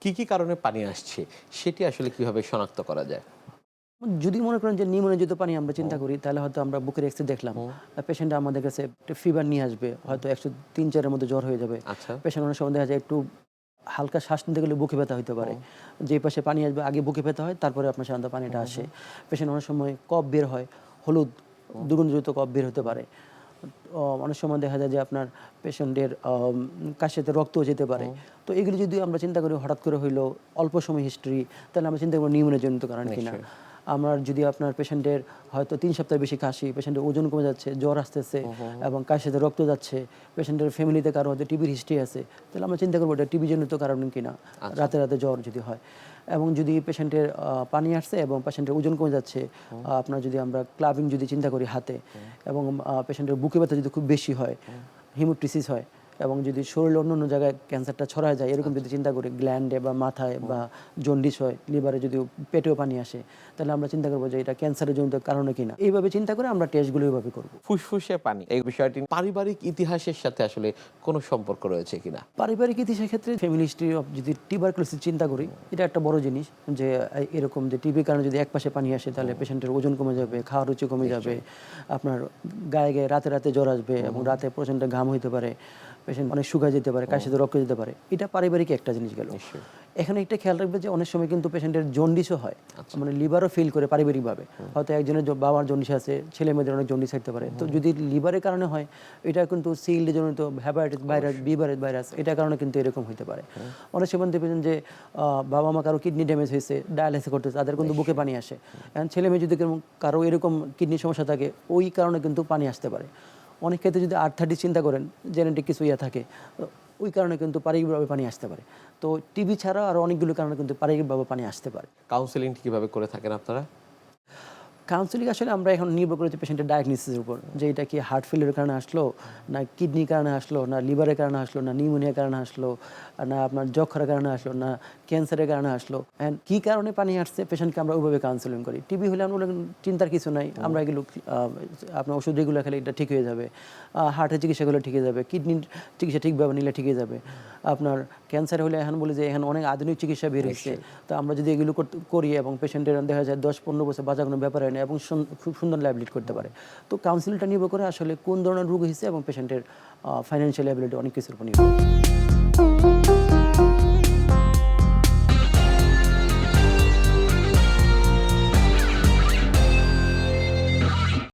কি কারণে পানি আসছে সেটি আসলে কিভাবে শনাক্ত করা যায়? যদি মনে করেন যে নিউমোনিয়াযুক্ত পানি আমরা চিন্তা করি, তাহলে হয়তো আমরা বুকের এক্স-রে দেখলাম। পেশেন্ট আমাদের কাছে একটা ফিভার নিয়ে আসবে, হয়তো 103-4 এর মধ্যে জ্বর হয়ে যাবে। আচ্ছা। পেশেন্ট অনেক সময় দেখা যায় একটু হালকা শ্বাস নিতে গেলে বুকে ব্যথা হইতে পারে। যে পাশে পানি আসবে আগে বুকে ব্যথা হয়, তারপরে আপনার সাধারণত পানিটা আসে। পেশেন্ট অনেক সময় কফ বের হয়, হলুদ দুর্গন্ধযুক্ত কফ বের হতে পারে। অনেক সময় দেখা যায় যে আপনার পেশেন্টের কাশিতে রক্তও যেতে পারে। তো এগুলো যদি আমরা চিন্তা করি হঠাৎ করে হইলো, অল্প সময় হিস্ট্রি, তাহলে আমরা চিন্তা করব নিউমোনিয়া জনিত কারণ কিনা। নিশ্চয়ই। আমার যদি আপনার পেশেন্টের হয়তো 3 সপ্তাহের বেশি কাশি, পেশেন্টের ওজন কমে যাচ্ছে, জ্বর আসতেছে এবং কাশিতে রক্ত যাচ্ছে, পেশেন্টের ফ্যামিলিতে কারো হয়তো টিবির হিস্ট্রি আছে, তাহলে আমরা চিন্তা করবো এটা টিবি জনিত কারণ কিনা, রাতে রাতে জ্বর যদি হয়। এবং যদি পেশেন্টের পানি আসছে এবং পেশেন্টের ওজন কমে যাচ্ছে, আপনার যদি আমরা ক্লাবিং যদি চিন্তা করি হাতে, এবং পেশেন্টের বুকে ব্যথা যদি খুব বেশি হয়, হিমোট্রিসিস হয়, এবং যদি শরীরের অন্য অন্য জায়গায় ক্যান্সারটা ছড়ায় যায়, এরকম যদি চিন্তা করি গ্ল্যান্ডে বা মাথায় বা জন্ডিস হয়, লিভারে যদি পেটেও পানি আসে, তাহলে আমরা চিন্তা করবো যে এটা ক্যান্সারের জনিত কারণে কিনা। এইভাবে চিন্তা করে আমরা টেস্টগুলো এইভাবে করবো। ফুসফুসে পানি এই বিষয়টি পারিবারিক ইতিহাসের সাথে আসলে কোনো সম্পর্ক রয়েছে কিনা? পারিবারিক ইতিহাসের ক্ষেত্রে ফ্যামিলি হিস্ট্রি অফ যদি টিউবারকুলোসিস চিন্তা করি, এটা একটা বড় জিনিস যে এরকম যে টিবির কারণে যদি এক পাশে পানি আসে, তাহলে পেশেন্টের ওজন কমে যাবে, খাওয়ার রুচি কমে যাবে, আপনার গায়ে গায়ে রাতে রাতে জ্বর আসবে এবং রাতে প্রচণ্ড ঘাম হইতে পারে, পেশেন্ট অনেক শুকায় যেতে পারে, কাশিতে রক্ত যেতে পারে। এটা পারিবারিক একটা জিনিস গেল। এখানে একটা খেয়াল রাখবে যে অনেক সময় কিন্তু পেশেন্টের জন্ডিসও হয়, মানে লিভারও ফিল করে পারিবারিকভাবে। হয়তো একজনের বাবার জন্ডিস আছে, ছেলে মেয়েদের অনেক জন্ডিস থাকতে পারে। তো যদি লিভারের কারণে হয়, এটা কিন্তু সিল্ড জনিত হেপাটাইটিস ভাইরাস, বি ভাইরাস, এটার কারণে কিন্তু এরকম হতে পারে। অনেক সময় দেখবেন যে বাবা মা কারো কিডনি ড্যামেজ হয়েছে, ডায়ালাইসিস করতেছে, তাদের কিন্তু বুকে পানি আসে। এখন ছেলে মেয়ে যদি কারো এরকম কিডনির সমস্যা থাকে, ওই কারণে কিন্তু পানি আসতে পারে। অনেক ক্ষেত্রে যদি আর্থাইটিস চিন্তা করেন, জেনেটিক কিছু থাকে, ওই কারণে কিন্তু পারিবারিকভাবে পানি আসতে পারে। তো টিবি ছাড়া আরও অনেকগুলো কারণে কিন্তু পারিবারিকভাবে পানি আসতে পারে। কাউন্সেলিং কিভাবে করে থাকেন আপনারা? কাউন্সেলিং আসলে আমরা এখন নির্ভর করেছি পেশেন্টের ডায়াগনোসিসের উপর, যে এটা কি হার্ট ফেলিয়ারের কারণে আসলো, না কিডনির কারণে আসলো, না লিভারের কারণে আসলো, না নিউমোনিয়ার কারণে আসলো, না আপনার যক্ষার কারণে আসলো, না ক্যান্সারের কারণে আসলো। অ্যান্ড কী কারণে পানি আসছে পেশেন্টকে আমরা ওইভাবে কাউন্সেলিং করি। টিবি হলে আমরা চিন্তার কিছু নাই, আমরা এগুলো আপনার ওষুধ রেগুলার খেলে এটা ঠিক হয়ে যাবে, হার্টের চিকিৎসা করলে ঠিক হয়ে যাবে, কিডনির চিকিৎসা ঠিকভাবে নিলে ঠিক হয়ে যাবে। আপনার ক্যান্সার হলে এখন বলি যে এখন অনেক আধুনিক চিকিৎসা বের হচ্ছে, তো আমরা যদি এগুলো করি এবং পেশেন্টের দেখা যায় 10-15 বছর বাঁচা কোনো ব্যাপার হয় না এবং খুব সুন্দর লাইভ লিড করতে পারে। তো কাউন্সিলিংটা নির্ভর করে আসলে কোন ধরনের রোগ হয়েছে এবং পেশেন্টের ফাইন্যান্সিয়াল অ্যাবিলিটি অনেক কিছুর উপর নির্ভর করে।